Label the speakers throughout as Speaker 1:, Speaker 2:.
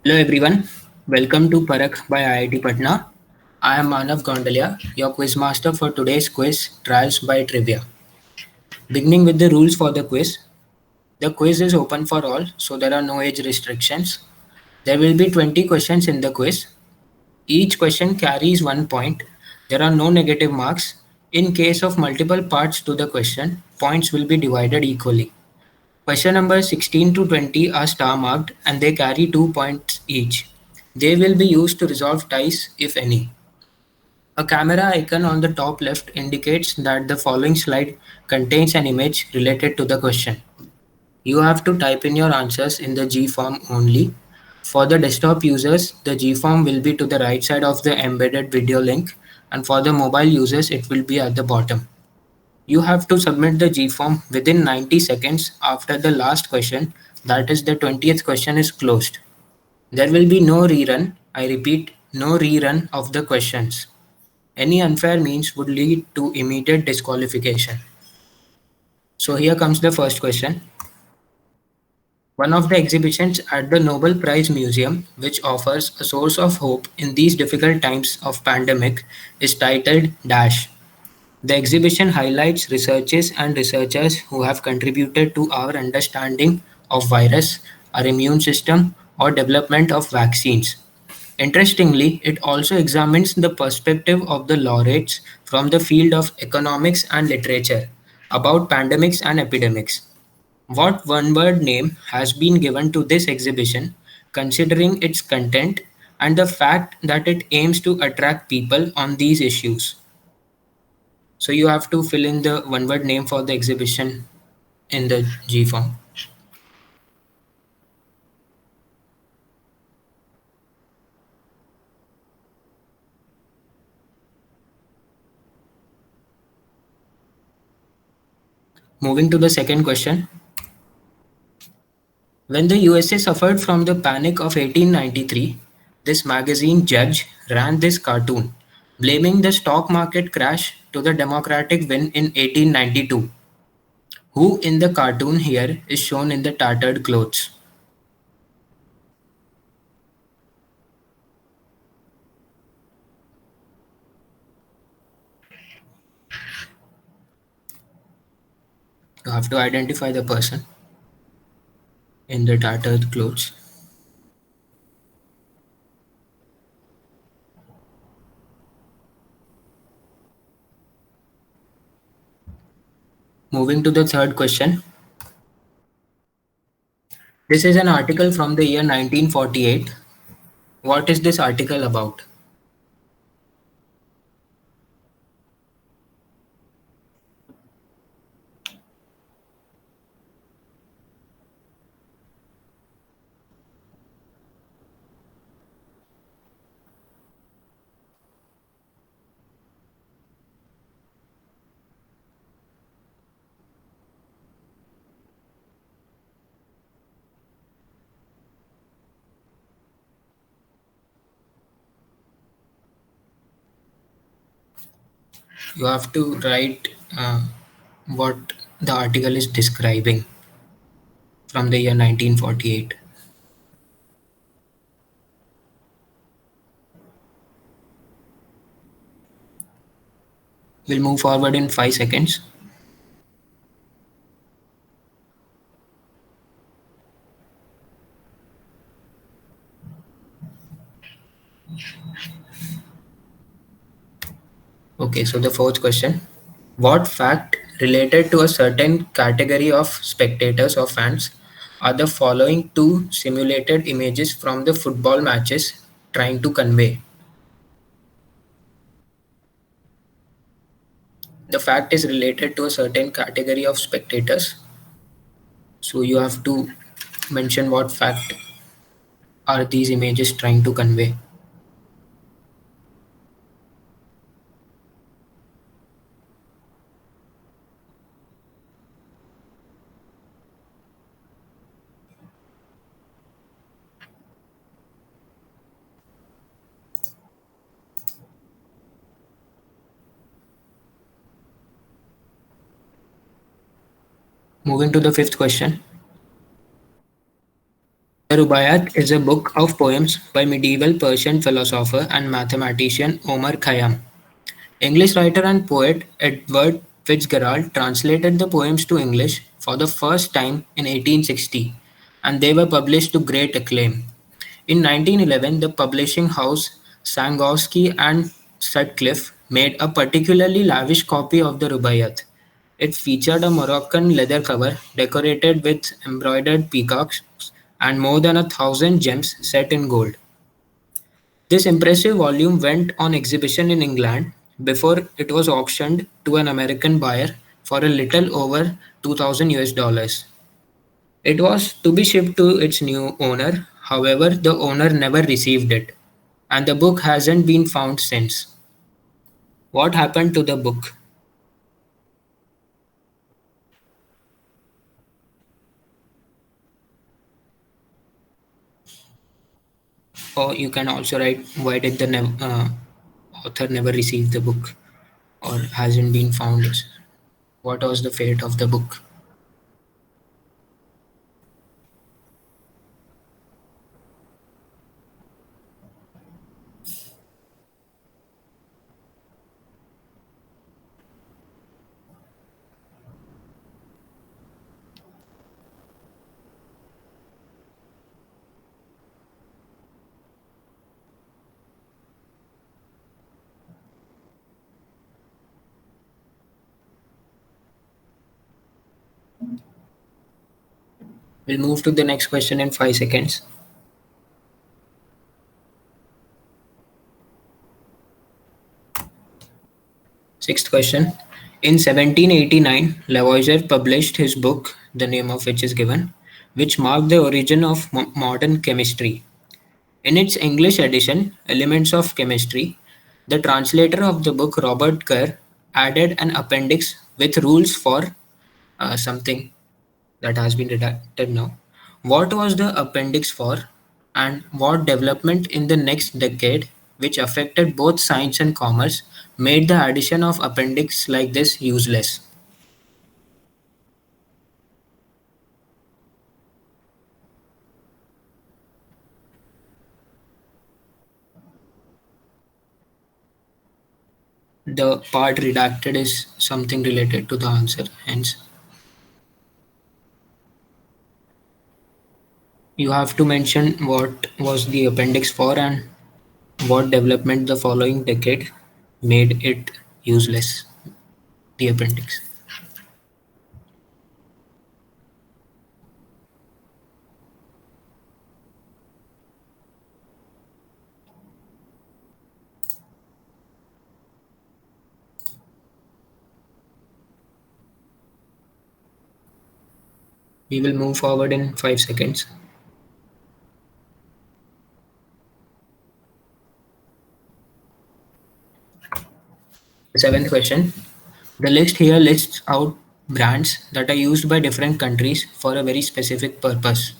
Speaker 1: Hello everyone, welcome to Parak by IIT Patna. I am Manav Gondalia, your quiz master for today's quiz Trials by Trivia. Beginning with the rules for the quiz. The quiz is open for all, so there are no age restrictions. There will be 20 questions in the quiz. Each question carries 1 point. There are no negative marks. In case of multiple parts to the question, points will be divided equally. Question numbers 16 to 20 are star marked and they carry 2 points each. They will be used to resolve ties if any. A camera icon on the top left indicates that the following slide contains an image related to the question. You have to type in your answers in the G form only. For the desktop users, the G form will be to the right side of the embedded video link, and for the mobile users, it will be at the bottom. You have to submit the G form within 90 seconds after the last question, that is, the 20th question is closed. There will be no rerun, I repeat, no rerun of the questions. Any unfair means would lead to immediate disqualification. So here comes the first question. One of the exhibitions at the Nobel Prize Museum, which offers a source of hope in these difficult times of pandemic, is titled Dash. The exhibition highlights researchers and researchers who have contributed to our understanding of virus, our immune system, or development of vaccines. Interestingly, it also examines the perspective of the laureates from the field of economics and literature about pandemics and epidemics. What one word name has been given to this exhibition, considering its content and the fact that it aims to attract people on these issues? So you have to fill in the one word name for the exhibition in the G form. Moving to the second question. When the USA suffered from the panic of 1893, this magazine Judge ran this cartoon, blaming the stock market crash to the Democratic win in 1892. Who in the cartoon here is shown in the tattered clothes? You have to identify the person in the tattered clothes. Moving to the third question. This is an article from the year 1948. What is this article about? You have to write what the article is describing from the year 1948. We'll move forward in 5 seconds. Okay, so the fourth question. What fact related to a certain category of spectators or fans are the following two simulated images from the football matches trying to convey? The fact is related to a certain category of spectators. So you have to mention what fact are these images trying to convey. Moving to the fifth question. The Rubaiyat is a book of poems by medieval Persian philosopher and mathematician Omar Khayyam. English writer and poet Edward Fitzgerald translated the poems to English for the first time in 1860, and they were published to great acclaim. In 1911, the publishing house Sangosky and Sutcliffe made a particularly lavish copy of the Rubaiyat. It featured a Moroccan leather cover decorated with embroidered peacocks and more than 1,000 gems set in gold. This impressive volume went on exhibition in England before it was auctioned to an American buyer for a little over 2,000 US dollars. It was to be shipped to its new owner, however, the owner never received it, and the book hasn't been found since. What happened to the book? Or you can also write, why did the author never receive the book or hasn't been found? What was the fate of the book? We'll move to the next question in 5 seconds. Sixth question. In 1789, Lavoisier published his book, the name of which is given, which marked the origin of modern chemistry. In its English edition, Elements of Chemistry, the translator of the book, Robert Kerr, added an appendix with rules for something that has been redacted now. What was the appendix for, and what development in the next decade, which affected both science and commerce, made the addition of appendix like this useless? The part redacted is something related to the answer, hence you have to mention what was the appendix for and what development the following decade made it useless, the appendix. We will move forward in 5 seconds. The seventh question. The list here lists out brands that are used by different countries for a very specific purpose.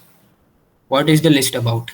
Speaker 1: What is the list about?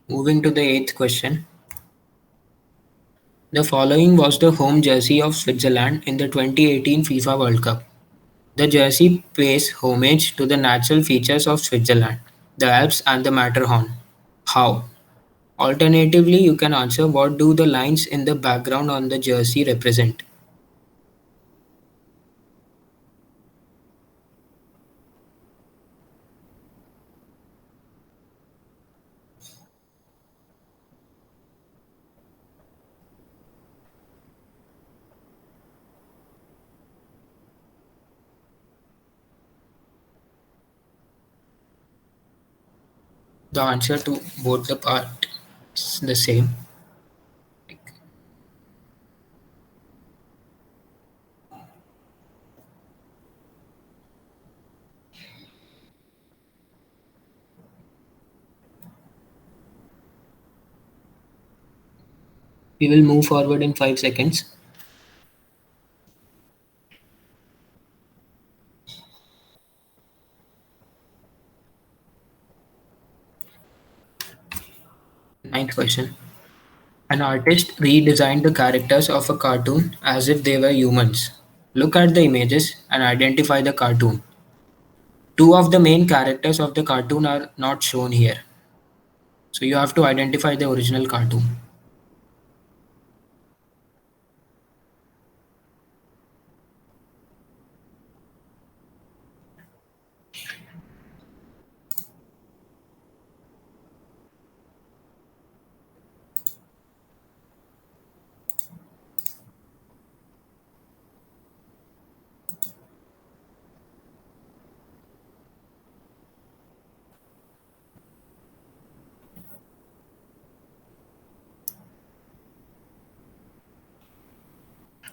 Speaker 1: Moving to the eighth question. The following was the home jersey of Switzerland in the 2018 FIFA World Cup. The jersey pays homage to the natural features of Switzerland, the Alps and the Matterhorn. How? Alternatively, you can answer, what do the lines in the background on the jersey represent? The answer to both the parts is the same. We will move forward in 5 seconds. Ninth question. An artist redesigned the characters of a cartoon as if they were humans. Look at the images and identify the cartoon. Two of the main characters of the cartoon are not shown here. So you have to identify the original cartoon.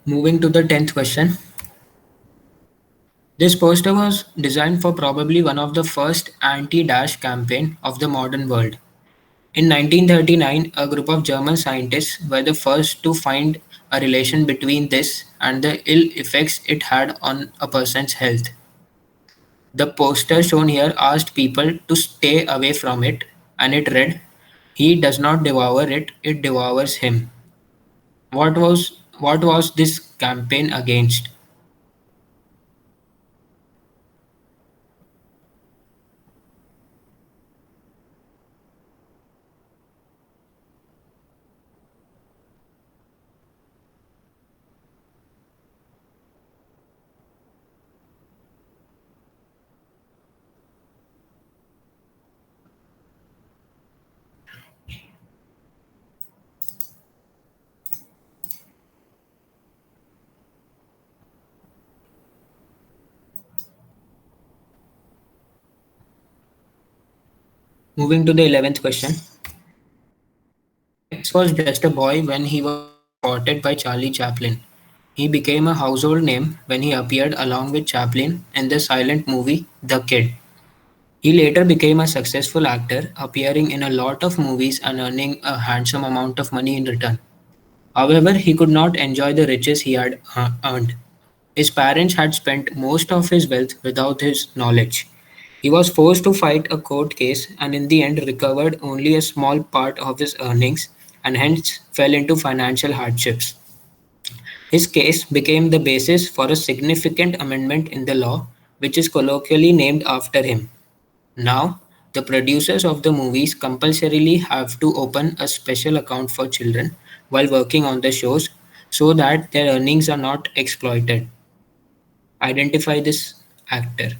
Speaker 1: Moving to the 10th question. This poster was designed for probably one of the first anti-dash campaign of the modern world. In 1939, a group of German scientists were the first to find a relation between this and the ill effects it had on a person's health. The poster shown here asked people to stay away from it, and it read, "He does not devour it, it devours him." What was this campaign against? Moving to the 11th question. X was just a boy when he was spotted by Charlie Chaplin. He became a household name when he appeared along with Chaplin in the silent movie The Kid. He later became a successful actor, appearing in a lot of movies and earning a handsome amount of money in return. However, he could not enjoy the riches he had earned. His parents had spent most of his wealth without his knowledge. He was forced to fight a court case and in the end recovered only a small part of his earnings and hence fell into financial hardships. His case became the basis for a significant amendment in the law, which is colloquially named after him. Now, the producers of the movies compulsorily have to open a special account for children while working on the shows so that their earnings are not exploited. Identify this actor.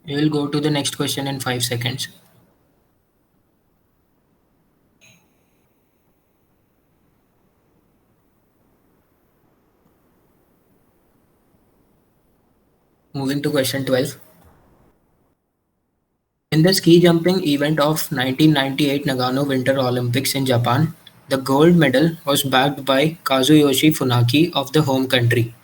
Speaker 1: We will go to the next question in 5 seconds. Moving to question 12. In the ski jumping event of 1998 Nagano Winter Olympics in Japan, the gold medal was backed by Kazuyoshi Funaki of the home country.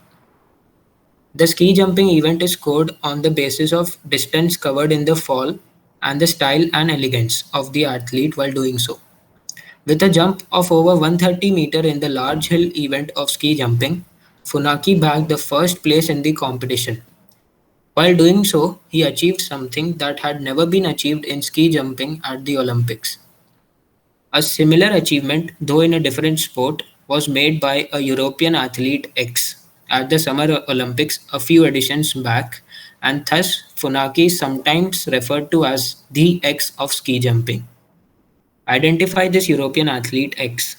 Speaker 1: The ski jumping event is scored on the basis of distance covered in the fall and the style and elegance of the athlete while doing so. With a jump of over 130 meter in the large hill event of ski jumping, Funaki bagged the first place in the competition. While doing so, he achieved something that had never been achieved in ski jumping at the Olympics. A similar achievement, though in a different sport, was made by a European athlete X at the Summer Olympics a few editions back, and thus Funaki is sometimes referred to as the X of ski jumping. Identify this European athlete X.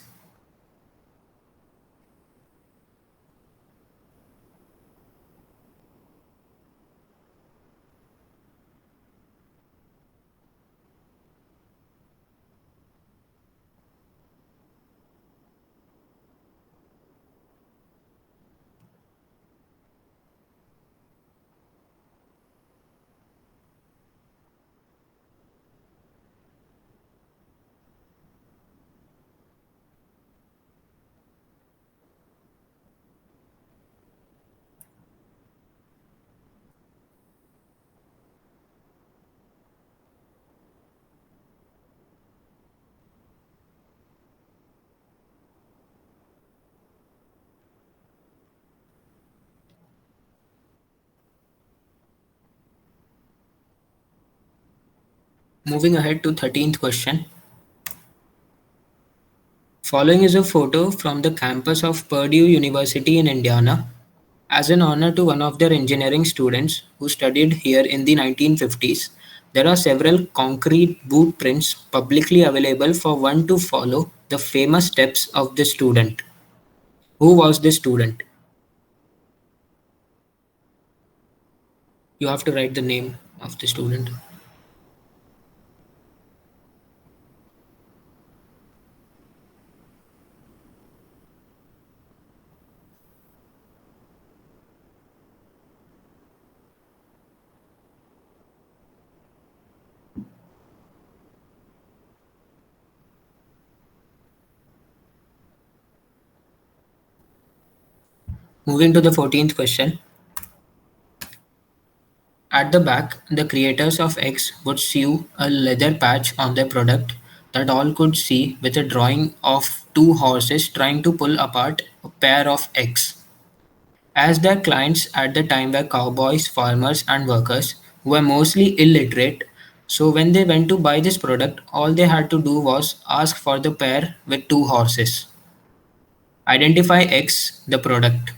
Speaker 1: Moving ahead to 13th question. Following is a photo from the campus of Purdue University in Indiana as an honor to one of their engineering students who studied here in the 1950s. There are several concrete boot prints publicly available for one to follow the famous steps of the student. Who was the student? You have to write the name of the student. Moving to the 14th question. At the back, the creators of X would sew a leather patch on their product that all could see with a drawing of two horses trying to pull apart a pair of eggs. As their clients at the time were cowboys, farmers, and workers who were mostly illiterate, so when they went to buy this product, all they had to do was ask for the pair with two horses. Identify X, the product.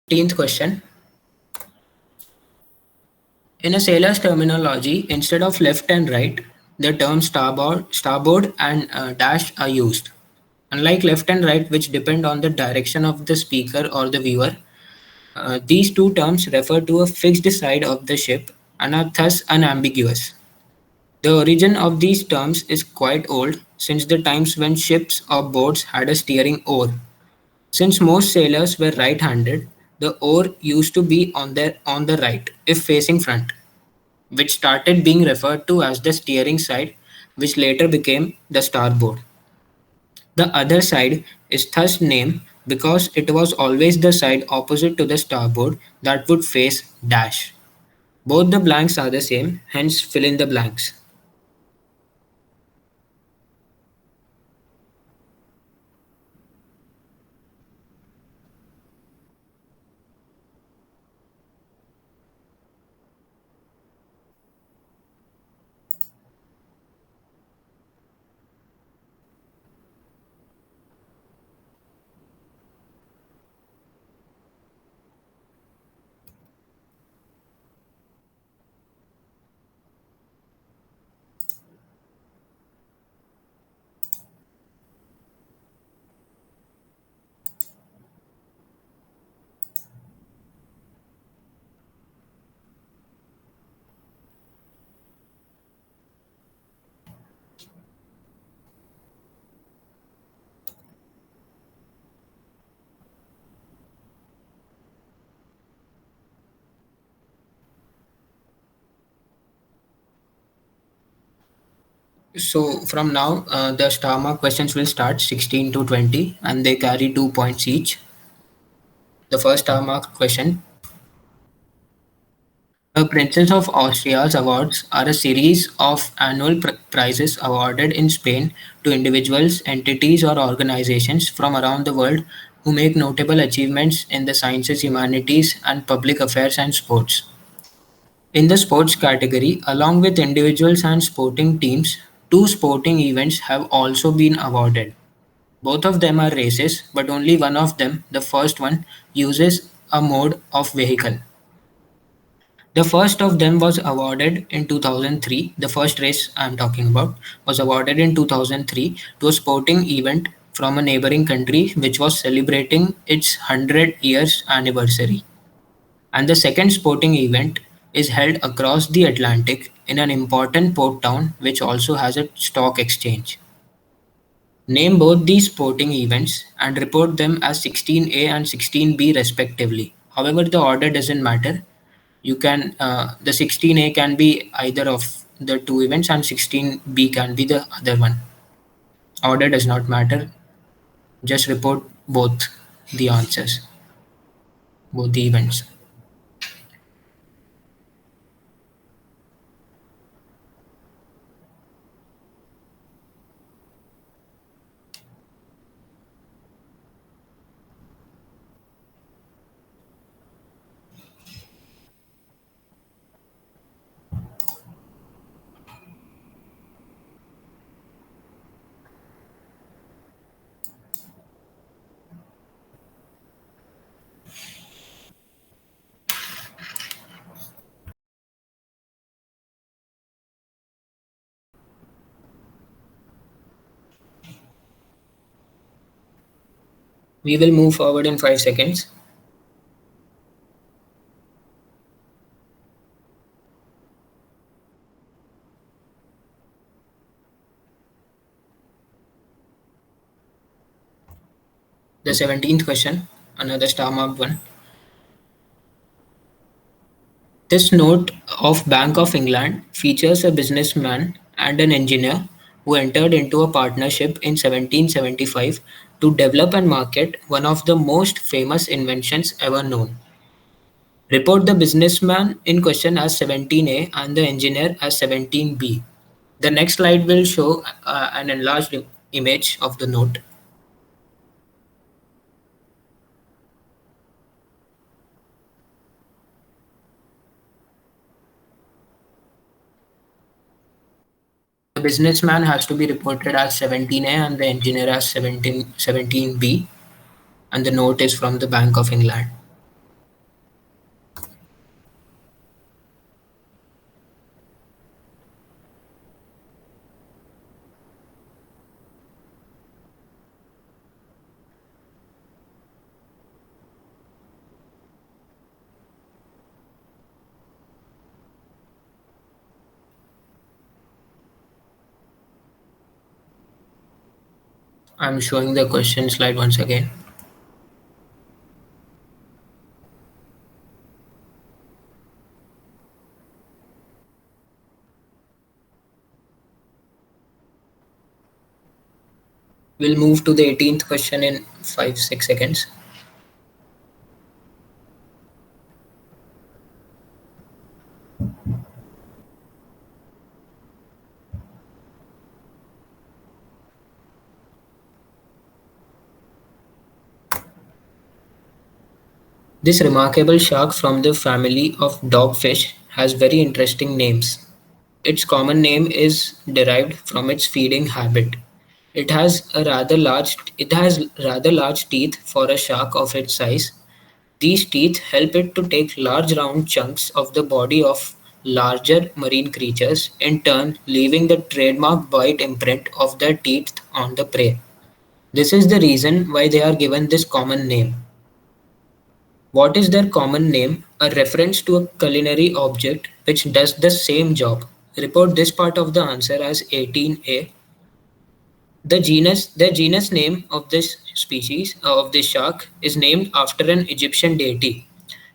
Speaker 1: Fifteenth question. In a sailor's terminology, instead of left and right, the terms starboard and dash are used. Unlike left and right, which depend on the direction of the speaker or the viewer, these two terms refer to a fixed side of the ship and are thus unambiguous. The origin of these terms is quite old, since the times when ships or boats had a steering oar. Since most sailors were right-handed, the oar used to be on the right if facing front, which started being referred to as the steering side, which later became the starboard. The other side is thus named because it was always the side opposite to the starboard that would face dash. Both the blanks are the same, hence fill in the blanks. So from now, the star mark questions will start 16 to 20 and they carry 2 points each. The first star mark question. The Princess of Austria's awards are a series of annual prizes awarded in Spain to individuals, entities, or organizations from around the world who make notable achievements in the sciences, humanities, and public affairs and sports. In the sports category, along with individuals and sporting teams, two sporting events have also been awarded. Both of them are races, but only one of them, the first one, uses a mode of vehicle. The first of them was awarded in 2003. The first race I'm talking about was awarded in 2003 to a sporting event from a neighboring country which was celebrating its 100 years anniversary. And the second sporting event is held across the Atlantic in an important port town which also has a stock exchange. Name both these sporting events and report them as 16A and 16B respectively. However, the order doesn't matter. You can the 16A can be either of the two events and 16B can be the other one. Order does not matter. Just report both the answers, both the events. We will move forward in 5 seconds. The 17th question, another star marked one. This note of Bank of England features a businessman and an engineer who entered into a partnership in 1775 to develop and market one of the most famous inventions ever known. Report the businessman in question as 17A and the engineer as 17B. The next slide will show an enlarged image of the note. The businessman has to be reported as 17A and the engineer as 17B, and the note is from the Bank of England. I'm showing the question slide once again. We'll move to the 18th question in 5-6 seconds. This remarkable shark from the family of dogfish has very interesting names. Its common name is derived from its feeding habit. It has rather large teeth for a shark of its size. These teeth help it to take large round chunks of the body of larger marine creatures, in turn leaving the trademark bite imprint of their teeth on the prey. This is the reason why they are given this common name. What is their common name? A reference to a culinary object which does the same job. Report this part of the answer as 18A. The genus name of this species of this shark is named after an Egyptian deity,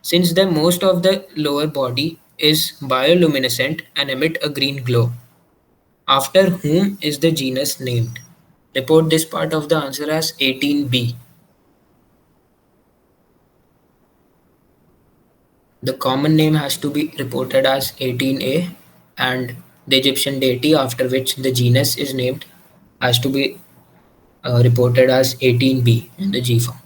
Speaker 1: since the most of the lower body is bioluminescent and emit a green glow. After whom is the genus named? Report this part of the answer as 18B. The common name has to be reported as 18A, and the Egyptian deity after which the genus is named has to be reported as 18B in the G form.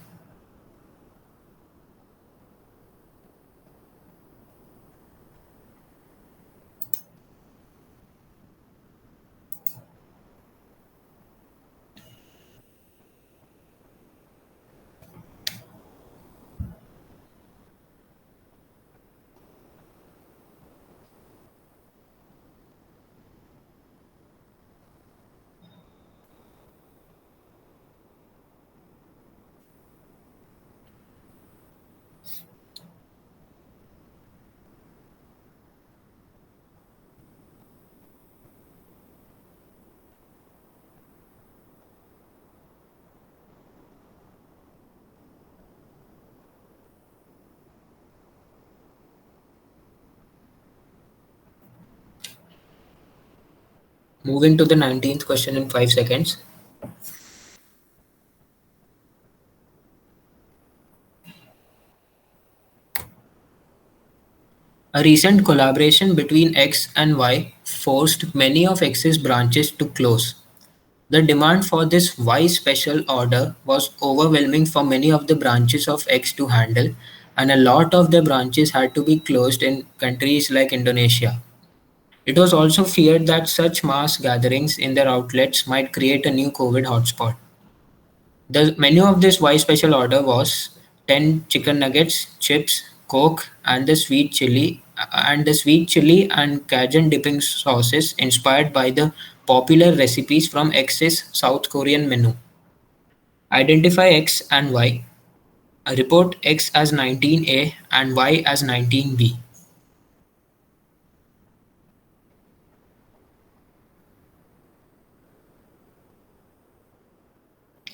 Speaker 1: Moving to the 19th question in 5 seconds. A recent collaboration between X and Y forced many of X's branches to close. The demand for this Y special order was overwhelming for many of the branches of X to handle, and a lot of the branches had to be closed in countries like Indonesia. It was also feared that such mass gatherings in their outlets might create a new COVID hotspot. The menu of this Y special order was 10 chicken nuggets, chips, Coke, and the sweet chili and Cajun dipping sauces inspired by the popular recipes from X's South Korean menu. Identify X and Y. Report X as 19A and Y as 19B.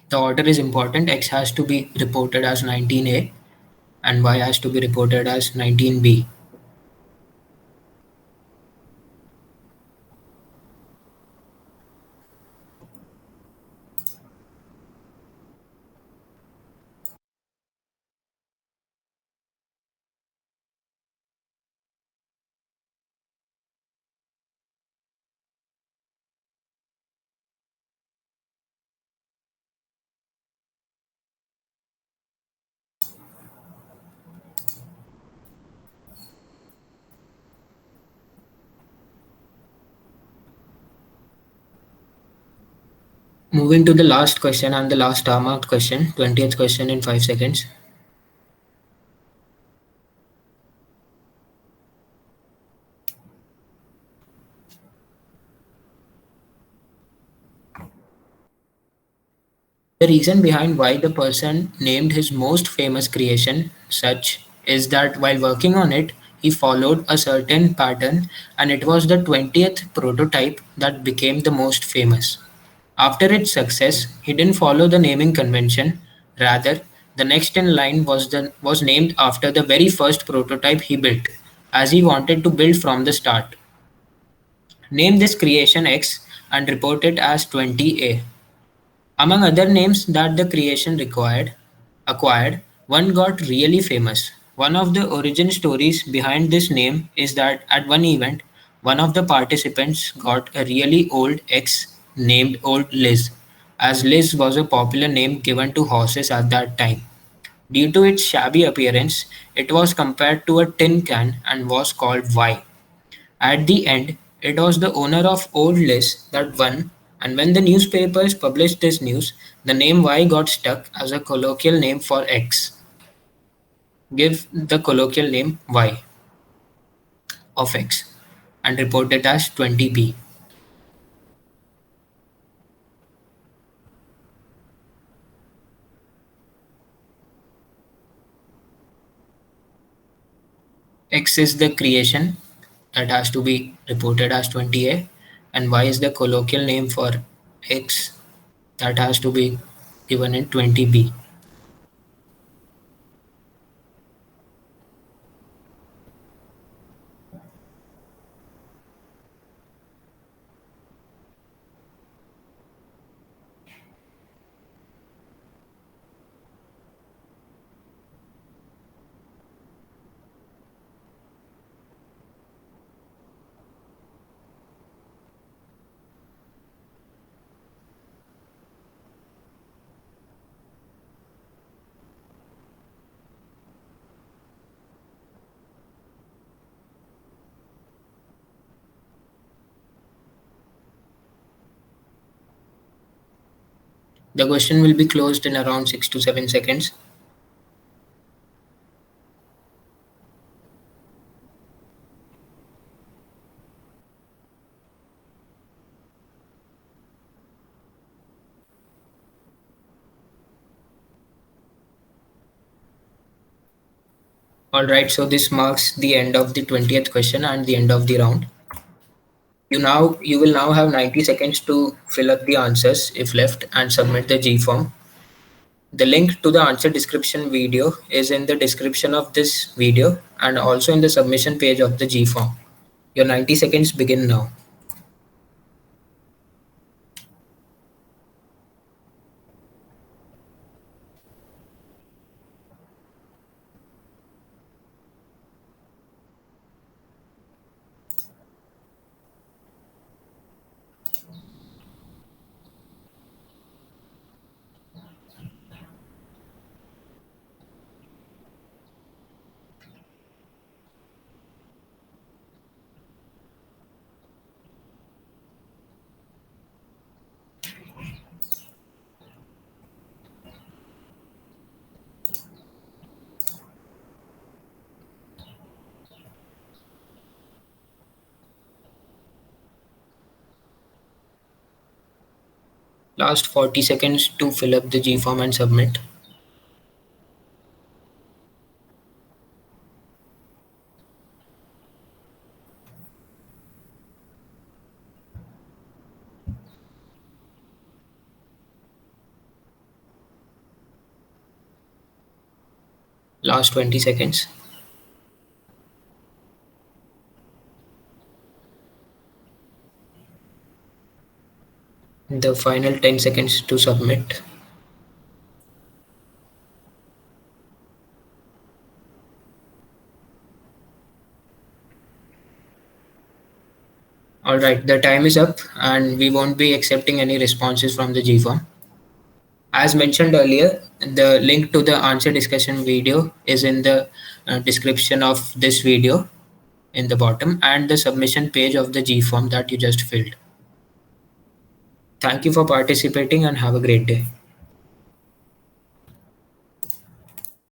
Speaker 1: The order is important. X has to be reported as 19A and Y has to be reported as 19B. Moving to the last question and the last star marked question, 20th question in 5 seconds. The reason behind why the person named his most famous creation such is that while working on it, he followed a certain pattern and it was the 20th prototype that became the most famous. After its success, he didn't follow the naming convention. Rather, the next in line was named after the very first prototype he built, as he wanted to build from the start. Name this creation X and report it as 20A. Among other names that the creation acquired, one got really famous. One of the origin stories behind this name is that at one event, one of the participants got a really old ex named Old Liz, as Liz was a popular name given to horses at that time. Due to its shabby appearance, it was compared to a tin can and was called Y. At the end, it was the owner of Old Liz that won, and when the newspapers published this news, the name Y got stuck as a colloquial name for X. Give the colloquial name Y of X and report it as 20B. X is the creation that has to be reported as 20A, and Y is the colloquial name for X that has to be given in 20B. The question will be closed in around 6 to 7 seconds. Alright, so this marks the end of the 20th question and the end of the round. You will now have 90 seconds to fill up the answers if left and submit the G form. The link to the answer description video is in the description of this video and also in the submission page of the G form. Your 90 seconds begin now. Last 40 seconds to fill up the G form and submit. Last 20 seconds. The final 10 seconds to submit. All right, the time is up and we won't be accepting any responses from the G form. As mentioned earlier, the link to the answer discussion video is in the description of this video in the bottom and the submission page of the G form that you just filled. Thank you for participating and have a great day.